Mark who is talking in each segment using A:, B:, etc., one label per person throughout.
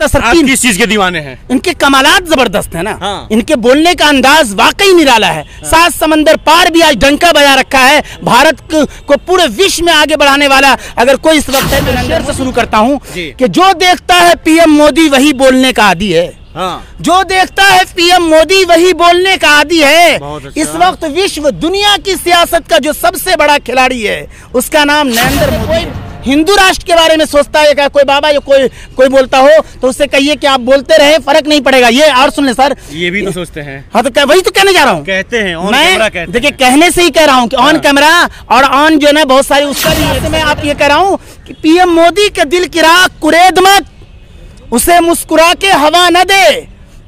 A: कहता सर
B: किस चीज के दीवाने हैं?
A: इनके कमालात जबरदस्त है ना।
B: हाँ।
A: इनके बोलने का अंदाज वाकई निराला है। हाँ। 7 समंदर पार भी आज डंका बजा रखा है। भारत को पूरे विश्व में आगे बढ़ाने वाला अगर कोई इस वक्त है तो शेर से शुरू करता हूँ कि जो देखता है पीएम मोदी वही बोलने का आदी है।
B: हाँ।
A: जो देखता है पीएम मोदी वही बोलने का आदी है।
B: अच्छा।
A: इस वक्त विश्व दुनिया की सियासत का जो सबसे बड़ा खिलाड़ी है उसका नाम नरेंद्र मोदी। हिंदू राष्ट्र के बारे में सोचता है क्या कोई बाबा या कोई बोलता हो तो उससे कहिए कि आप बोलते रहे, फर्क नहीं पड़ेगा। ये और सुन ले सर,
B: ये भी तो सोचते हैं।
A: हाँ तो वही तो कहने जा रहा हूँ।
B: कहते हैं ऑन कैमरा कहते हैं।
A: देखिए कहने से ही कह रहा हूँ कि ऑन कैमरा और ऑन जो है बहुत सारी उसका भी मैं आप ये कह रहा हूँ कि पीएम मोदी के दिल की राख कुरेद मत, उसे मुस्कुरा के हवा न दे।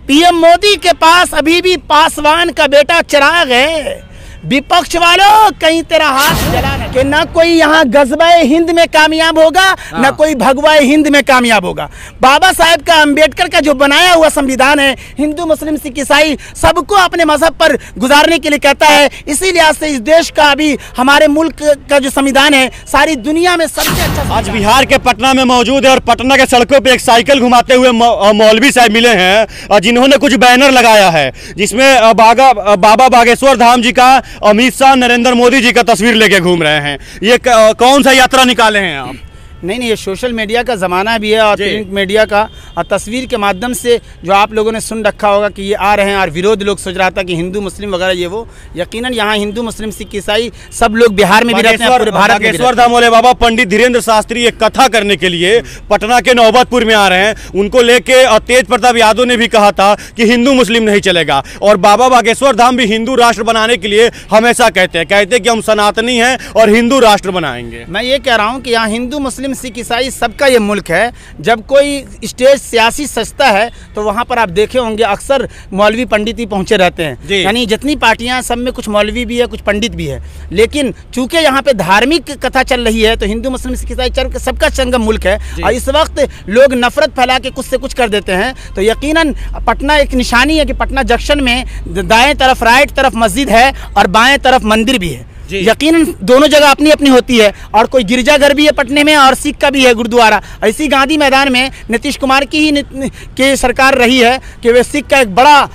A: पीएम मोदी के पास अभी भी पासवान का बेटा चिराग है। विपक्ष वालों कहीं तेरा हाथ जला न कि ना कोई यहाँ गजबाए हिंद में कामयाब होगा ना कोई भगवाए हिंद में कामयाब होगा। बाबा साहेब का अंबेडकर का जो बनाया हुआ संविधान है हिंदू मुस्लिम सिख ईसाई सबको अपने मजहब पर गुजारने के लिए कहता है। इसी लिहाज से इस देश का अभी हमारे मुल्क का जो संविधान है सारी दुनिया में सबसे अच्छा।
B: आज बिहार के पटना में मौजूद है और पटना के सड़कों पे एक साइकिल घुमाते हुए मौलवी साहब मिले हैं जिन्होंने कुछ बैनर लगाया है जिसमें बाबा बागेश्वर धाम जी का, अमित शाह, नरेंद्र मोदी जी का तस्वीर लेके घूम रहे हैं। ये कौन सा यात्रा निकाले हैं आप?
A: नहीं, ये सोशल मीडिया का ज़माना भी है और प्रिंट मीडिया का, और तस्वीर के माध्यम से जो आप लोगों ने सुन रखा होगा कि ये आ रहे हैं और विरोध लोग सोच रहा था कि हिंदू मुस्लिम वगैरह ये वो। यकीनन यहाँ हिंदू मुस्लिम सिख ईसाई सब लोग बिहार में भी रहते हैं, पूरे भारत में।
B: बागेश्वर धाम वाले बाबा पंडित धीरेन्द्र शास्त्री एक कथा करने के लिए पटना के नौबतपुर में आ रहे हैं। उनको लेके तेज प्रताप यादव ने भी कहा था कि हिंदू मुस्लिम नहीं चलेगा, और बाबा बागेश्वर धाम भी हिंदू राष्ट्र बनाने के लिए हमेशा कहते हैं कि हम सनातनी हैं और हिंदू राष्ट्र बनाएंगे।
A: मैं ये कह रहा हूँ कि यहाँ हिंदू मुस्लिम सिख ईसाई सबका ये मुल्क है। जब कोई स्टेज सियासी सजता है तो वहाँ पर आप देखे होंगे अक्सर मौलवी पंडित ही पहुँचे रहते हैं। यानी जितनी पार्टियां सब में कुछ मौलवी भी है कुछ पंडित भी है, लेकिन चूंकि यहाँ पे धार्मिक कथा चल रही है तो हिंदू मुस्लिम सिख ईसाई सबका संगम मुल्क है और इस वक्त लोग नफरत फैला के कुछ से कुछ कर देते हैं। तो यकीनन पटना एक निशानी है कि पटना जंक्शन में दाएं तरफ राइट तरफ मस्जिद है और बाएं तरफ मंदिर भी है। यकीनन दोनों जगह अपनी अपनी होती है, और कोई गिरजाघर भी है पटने में और सिख का भी है गुरुद्वारा। ऐसी गांधी मैदान में नीतीश कुमार की सरकार रही है कि वे सिख का एक बड़ा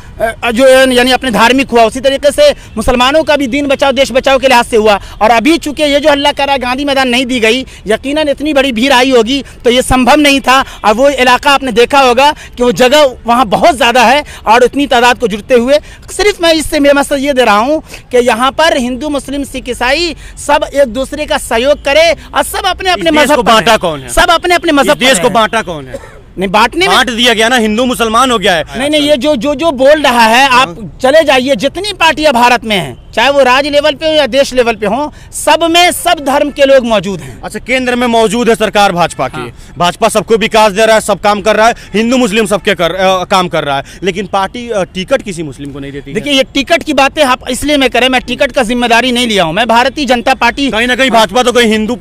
A: जो यानी अपने धार्मिक हुआ, उसी तरीके से मुसलमानों का भी दीन बचाओ देश बचाओ के लिहाज से हुआ। और अभी चूंकि ये जो हल्ला कर रहा है गांधी मैदान नहीं दी गई, यकीनन इतनी बड़ी भीड़ आई होगी तो ये संभव नहीं था। और वो इलाका आपने देखा होगा कि वो जगह वहाँ बहुत ज़्यादा है और इतनी तादाद को जुड़ते हुए सिर्फ मैं इससे मैसेज ये दे रहा हूँ कि यहाँ पर हिंदू मुस्लिम सिख ईसाई सब एक दूसरे का सहयोग करे और सब अपने अपने मजहब को
B: बांटा कौन है?
A: सब अपने अपने मजहब
B: देश को बांटा कौन है?
A: नहीं, बांट दिया
B: गया ना, हिंदू मुसलमान हो गया है।
A: नहीं, ये जो बोल रहा है आप चले जाइए, जितनी पार्टियां भारत में हैं चाहे वो राज्य लेवल पे हो या देश लेवल पे हो, सब में सब धर्म के लोग मौजूद हैं।
B: अच्छा, केंद्र में मौजूद है सरकार भाजपा की। भाजपा सबको विकास दे रहा है, सब काम कर रहा है, हिंदू मुस्लिम सबके काम कर रहा है, लेकिन पार्टी टिकट किसी मुस्लिम को नहीं देती।
A: देखिए ये टिकट की बातें आप इसलिए मैं करें, मैं टिकट का जिम्मेदारी नहीं लिया हूँ। मैं भारतीय जनता पार्टी,
B: कहीं ना कहीं भाजपा तो कोई हिंदू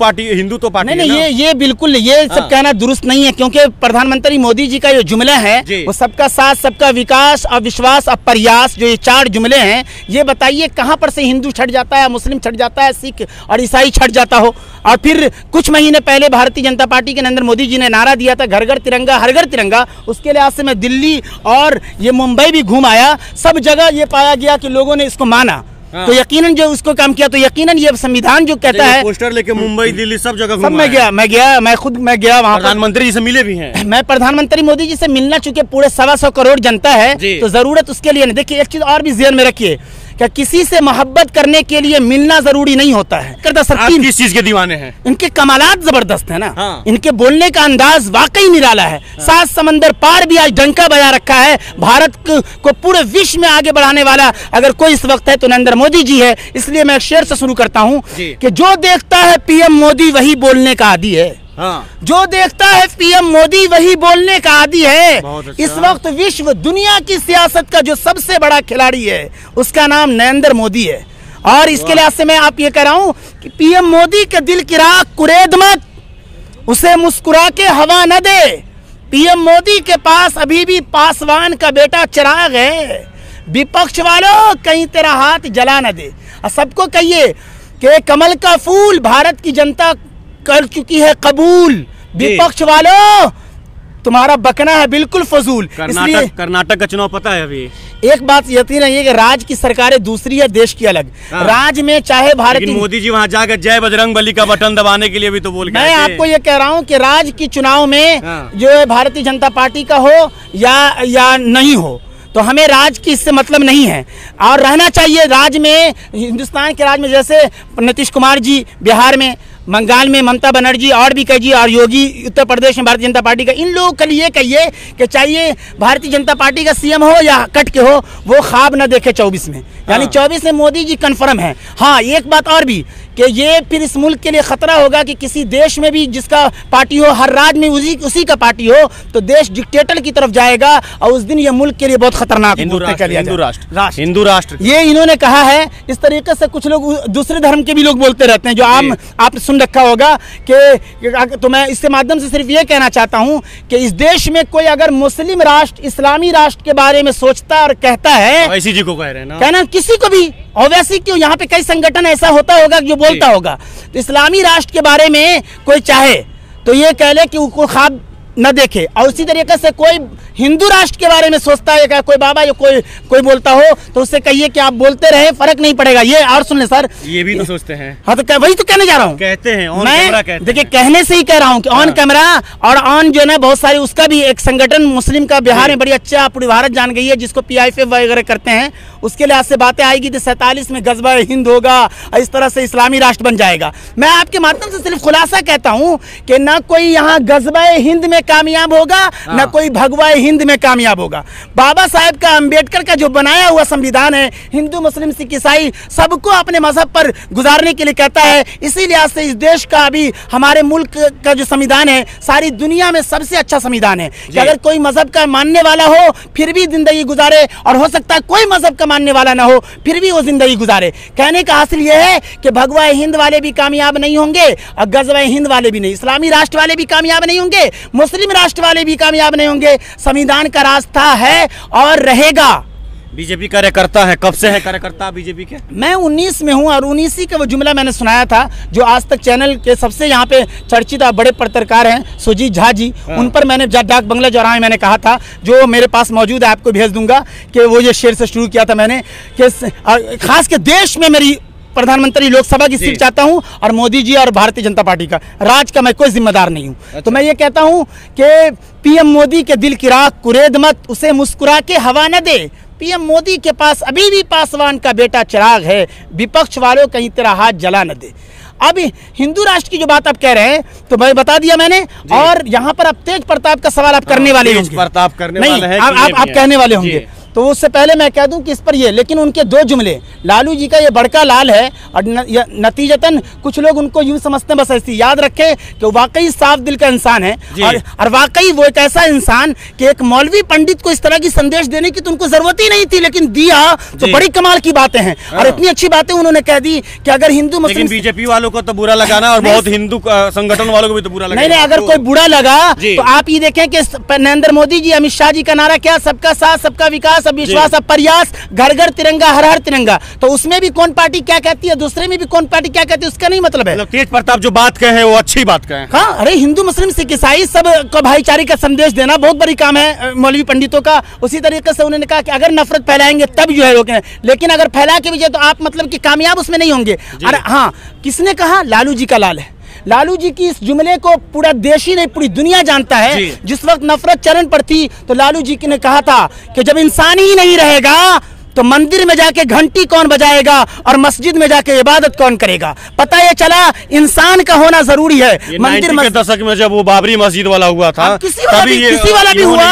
B: तो पार्टी
A: नहीं, ये बिल्कुल ये सब कहना दुरुस्त नहीं है, क्योंकि प्रधानमंत्री मोदी जी का जो जुमला है वो सबका साथ सबका विकास और विश्वास और प्रयास, जो ये 4 जुमले हैं, ये बताइए कहां पर से हिंदू छट जाता है, मुस्लिम छट जाता है, सिख और ईसाई छट जाता हो। और फिर कुछ महीने पहले भारतीय जनता पार्टी के नरेंद्र मोदी जी ने नारा दिया था घर घर तिरंगा हर घर तिरंगा। उसके लिहाज से मैं दिल्ली और ये मुंबई भी घूम आया, सब जगह ये पाया गया कि लोगों ने इसको माना। तो यकीनन जो उसको काम किया, तो यकीनन ये संविधान जो कहता है,
B: पोस्टर लेके मुंबई दिल्ली सब जगह
A: सब मैं गया वहाँ
B: प्रधानमंत्री जी से मिले भी हैं।
A: मैं प्रधानमंत्री मोदी जी से मिलना, चूंकि पूरे 125 करोड़ जनता है तो जरूरत उसके लिए नहीं। देखिए एक चीज और भी ज़हन में रखिए कि किसी से मोहब्बत करने के लिए मिलना जरूरी नहीं होता है।
B: आप किस चीज के दीवाने हैं?
A: इनके कमालात जबरदस्त है ना। इनके बोलने का अंदाज वाकई निराला है। 7 समंदर पार भी आज डंका बजा रखा है। भारत को पूरे विश्व में आगे बढ़ाने वाला अगर कोई इस वक्त है तो नरेंद्र मोदी जी है। इसलिए मैं शेर से शुरू करता हूँ कि जो देखता है पीएम मोदी वही बोलने का आदी है। जो देखता है पीएम मोदी वही बोलने का आदी है। अच्छा। इस वक्त विश्व दुनिया की सियासत का जो सबसे बड़ा खिलाड़ी है उसका नाम नरेंद्र मोदी है। और इसके लिहाज से मैं आप ये कह रहा हूं कि पीएम मोदी के दिल की राख कुरेद मत, उसे मुस्कुरा के हवा न दे। पीएम मोदी के पास अभी भी पासवान का बेटा चिराग है। विपक्ष वालों कहीं तेरा हाथ जला न दे। और सबको कहिए कि कमल का फूल भारत की जनता कर चुकी है कबूल। विपक्ष वालों तुम्हारा बकना है बिल्कुल फजूल।
B: कर्नाटक का चुनाव पता है अभी?
A: एक बात यकीन है कि राज्य की सरकारें दूसरी है, देश की अलग। राज्य में चाहे भारतीय,
B: मोदी जी वहाँ जाकर जय बजरंगबली का बटन दबाने के लिए भी तो बोल गए।
A: मैं आपको ये कह रहा हूँ कि राज्य की चुनाव में जो है भारतीय जनता पार्टी का हो या नहीं हो, तो हमें राज्य की इससे मतलब नहीं है। और रहना चाहिए राज्य में, हिंदुस्तान के राज्य में, जैसे नीतीश कुमार जी बिहार में, बंगाल में ममता बनर्जी और भी कहिए, और योगी उत्तर प्रदेश में भारतीय जनता पार्टी का। इन लोगों के लिए कहिए कि चाहिए भारतीय जनता पार्टी का सीएम हो या कट के हो, वो ख्वाब न देखे 24 में, यानी 24 में मोदी जी कन्फर्म है। हाँ, एक बात और भी कि ये फिर इस मुल्क के लिए खतरा होगा कि किसी देश में भी जिसका पार्टी हो, हर राज्य में उसी का पार्टी हो, तो देश डिक्टेटर की तरफ जाएगा और उस दिन ये मुल्क के लिए बहुत खतरनाक
B: हिंदू राष्ट्र
A: ये इन्होंने कहा है। इस तरीके से कुछ लोग दूसरे धर्म के भी लोग बोलते रहते हैं, जो आपने सुन रखा होगा कि, तो मैं इसके माध्यम से सिर्फ ये कहना चाहता हूं कि इस देश में कोई अगर मुस्लिम राष्ट्र, इस्लामी राष्ट्र के बारे में सोचता और कहता है,
B: ऐसी जी को कह रहे हैं ना,
A: कहना किसी को भी, और वैसे क्यों यहाँ पे कई संगठन ऐसा होता होगा जो बोलता होगा, तो इस्लामी राष्ट्र के बारे में कोई चाहे तो ये कह ले कि उसको ख्वाब न देखे। और उसी तरीके से कोई हिंदू राष्ट्र के बारे में सोचता है, कोई बाबा या कोई बोलता हो, तो उससे कहिए कि आप बोलते रहे, फर्क नहीं पड़ेगा। ये और सुन ले सर,
B: ये भी तो सोचते हैं।
A: हाँ, तो वही तो कहने जा रहा हूँ, कहते हैं ऑन कैमरा, कहते हैं। देखिए, कहने से ही कह रहा हूँ कि ऑन कैमरा और ऑन जो है बहुत सारी, उसका भी एक संगठन मुस्लिम का बिहार में बड़ी अच्छा पूरी भारत जान गई है, जिसको PIF वगैरह करते हैं, उसके लिहाज से बातें आएगी तो 47 में गजबा हिंद होगा, इस तरह से इस्लामी राष्ट्र बन जाएगा। मैं आपके माध्यम से सिर्फ खुलासा कहता हूँ कि ना कोई यहाँ गजबा हिंद में कामयाब होगा, ना कोई भगवा हिंद में कामयाब होगा। बाबा साहेब का, अंबेडकर का जो बनाया हुआ संविधान है, हिंदू मुस्लिम सिख ईसाई सबको अपने मजहब पर गुजारने के लिए कहता है। इसी लिहाज से इस देश का, अभी हमारे मुल्क का जो संविधान है, सारी दुनिया में सबसे अच्छा संविधान है कि अगर कोई मजहब का मानने वाला हो फिर भी जिंदगी गुजारे, और हो सकता है कोई मजहब का मानने वाला ना हो फिर भी वो जिंदगी गुजारे। कहने का हासिल यह है कि भगवा हिंद वाले भी कामयाब नहीं होंगे और गजवा हिंद वाले भी नहीं, इस्लामी राष्ट्र वाले भी कामयाब नहीं होंगे, मुस्लिम राष्ट्र वाले भी कामयाब नहीं होंगे। संविधान का रास्ता है और रहेगा।
B: बीजेपी कार्यकर्ता है, कब से है कार्यकर्ता बीजेपी के?
A: मैं 19 में हूं, और 19 ही का वो जुमला मैंने सुनाया था जो आज तक चैनल के सबसे यहाँ पे चर्चित बड़े पत्रकार हैं सुजीत झा जी, उन पर मैंने डाक बंगला चौराहे में मैंने कहा था, जो मेरे पास मौजूद है, आपको भेज दूंगा, कि वो ये शेर से शुरू किया था मैंने कि खास के देश में मेरी प्रधानमंत्री लोकसभा की सीट चाहता हूं, और मोदी जी और भारतीय जनता पार्टी का राज का मैं कोई जिम्मेदार नहीं हूं। अच्छा। तो मैं ये कहता हूं कि PM मोदी के दिल की राख कुरेद मत, उसे मुस्कुरा के हवा न दे। PM मोदी के पास अभी भी पासवान का बेटा चिराग है, विपक्ष वालों कहीं तेरा हाथ जला न दे। अब हिंदू राष्ट्र की जो बात आप कह रहे हैं, तो मैं बता दिया मैंने, और यहाँ पर अब तेज प्रताप का सवाल आप करने वाले होंगे,
B: प्रताप करने वाले हैं,
A: आप कहने वाले होंगे, तो उससे पहले मैं कह दूं कि इस पर ये, लेकिन उनके दो जुमले, लालू जी का ये बड़का लाल है, और नतीजतन कुछ लोग उनको यूं समझते हैं, बस ऐसी याद रखें कि वाकई साफ दिल का इंसान है, और वाकई वो एक ऐसा इंसान कि एक मौलवी पंडित को इस तरह की संदेश देने की तो उनको जरूरत ही नहीं थी, लेकिन दिया तो बड़ी कमाल की बातें हैं, और इतनी अच्छी बातें उन्होंने कह दी कि अगर हिंदू मुस्लिम,
B: बीजेपी वालों को तो बुरा लगाना और बहुत हिंदू संगठन वालों को भी तो बुरा लगा।
A: नहीं, अगर कोई बुरा लगा तो आप ये देखें कि नरेंद्र मोदी जी, अमित शाह जी का नारा क्या, सबका साथ सबका विकास, अब विश्वास, अब प्रयास, घर घर तिरंगा, हर हर तिरंगा। तो उसमें भी कौन पार्टी क्या कहती है, दूसरे में भी कौन पार्टी क्या कहती है, उसका नहीं मतलब है।
B: तेज प्रताप जो बात कहे वो अच्छी बात कहे।
A: हाँ, अरे हिंदू मुस्लिम सिख ईसाई सब को भाईचारे का संदेश देना बहुत बड़ी काम है मौलवी पंडितों का। उसी तरीके से उन्होंने कहा कि अगर नफरत फैलाएंगे तब जो है रोकें, लेकिन अगर फैला के भी तो आप मतलब कि कामयाब उसमें नहीं होंगे। अरे हाँ, किसने कहा? लालू जी का लाल है। लालू जी की इस जुमले को पूरा देश ही नहीं, पूरी दुनिया जानता है। जिस वक्त नफरत चरण पर थी तो लालू जी ने कहा था कि जब इंसान ही नहीं रहेगा तो मंदिर में जाके घंटी कौन बजाएगा और मस्जिद में जाके इबादत कौन करेगा। पता ये चला इंसान का होना जरूरी है।
B: मंदिर के दशक में जब वो बाबरी मस्जिद वाला हुआ था,
A: किसी वाला भी हुआ,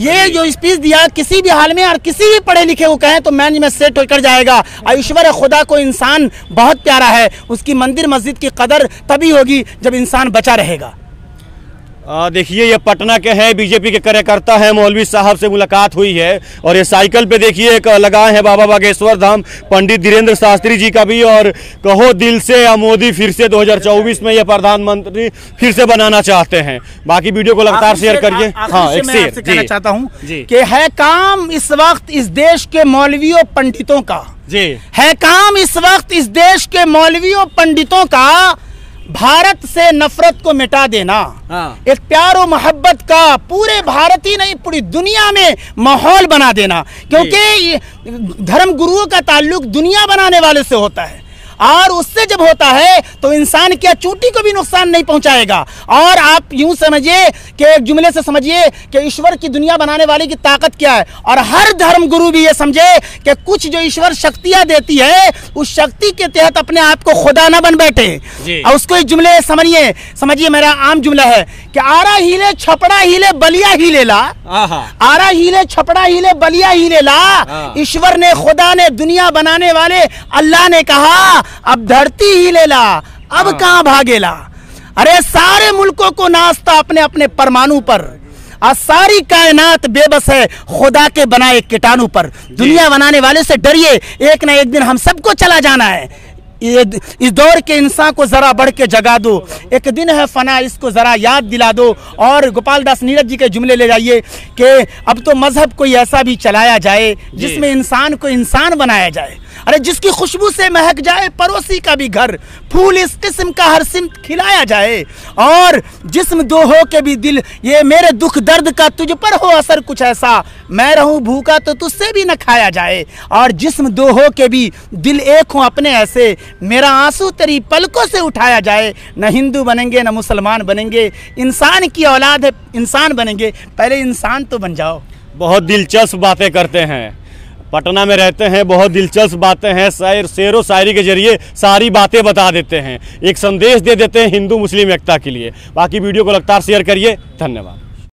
A: ये जो स्पीच दिया, किसी भी हाल में और किसी भी पढ़े लिखे को कहें तो मैन में सेट होकर जाएगा। ईश्वर खुदा को इंसान बहुत प्यारा है, उसकी मंदिर मस्जिद की कदर तभी होगी जब इंसान बचा रहेगा।
B: देखिए, ये पटना के हैं, बीजेपी के कार्यकर्ता हैं, मौलवी साहब से मुलाकात हुई है, और ये साइकिल पे देखिए एक लगाए हैं बाबा बागेश्वर धाम, पंडित धीरेन्द्र शास्त्री जी का भी, और कहो दिल से या मोदी फिर से 2024 में ये प्रधानमंत्री फिर से बनाना चाहते हैं। बाकी वीडियो को लगातार शेयर करिए। हाँ, एक शेयर
A: कहना चाहता हूँ कि है काम इस वक्त इस देश के मौलवियों पंडितों का, है काम इस वक्त इस देश के मौलवियों पंडितों का, भारत से नफरत को मिटा देना, एक प्यार और मोहब्बत का पूरे भारत ही नहीं पूरी दुनिया में माहौल बना देना, क्योंकि धर्म गुरुओं का ताल्लुक दुनिया बनाने वाले से होता है और उससे जब होता है तो इंसान क्या चूंटी को भी नुकसान नहीं पहुंचाएगा। और आप यूं समझिए कि एक जुमले से समझिए कि ईश्वर की दुनिया बनाने वाले की ताकत क्या है, और हर धर्म गुरु भी ये समझे कि कुछ जो ईश्वर शक्तियां देती है उस शक्ति के तहत अपने आप को खुदा ना बन बैठे। और उसको एक जुमले समझिए मेरा आम जुमला है कि आरा हिले छपड़ा हिले बलिया हिले ला, आरा हिले छपड़ा हिले बलिया हिले ला, ईश्वर ने खुदा ने दुनिया बनाने वाले अल्लाह ने कहा अब धरती ही ले ला, अब कहां भागेला। अरे सारे मुल्कों को नाचता अपने अपने परमाणु पर, और सारी कायनात बेबस है खुदा के बनाए कीटाणु पर। दुनिया बनाने वाले से डरिए, एक ना एक दिन हम सबको चला जाना है। इस दौर के इंसान को जरा बढ़ के जगा दो, एक दिन है फना इसको जरा याद दिला दो। और गोपाल दास नीरज जी के जुमले ले जाइए कि अब तो मजहब कोई ऐसा भी चलाया जाए जिसमें इंसान को इंसान बनाया जाए। अरे जिसकी खुशबू से महक जाए पड़ोसी का भी घर, फूल इस किस्म का हर सिमत खिलाया जाए, और जिस्म दो हो के भी दिल, ये मेरे दुख दर्द का तुझ पर हो असर कुछ ऐसा, मैं रहूं भूखा तो तुझसे भी न खाया जाए। और जिस्म दो हो के भी दिल एक हो अपने ऐसे, मेरा आंसू तेरी पलकों से उठाया जाए। न हिंदू बनेंगे न मुसलमान बनेंगे, इंसान की औलाद है इंसान बनेंगे, पहले इंसान तो बन जाओ।
B: बहुत दिलचस्प बातें करते हैं, पटना में रहते हैं, बहुत दिलचस्प बातें हैं, शेर व शायरी के जरिए सारी बातें बता देते हैं, एक संदेश दे देते हैं हिंदू मुस्लिम एकता के लिए। बाकी वीडियो को लगातार शेयर करिए। धन्यवाद।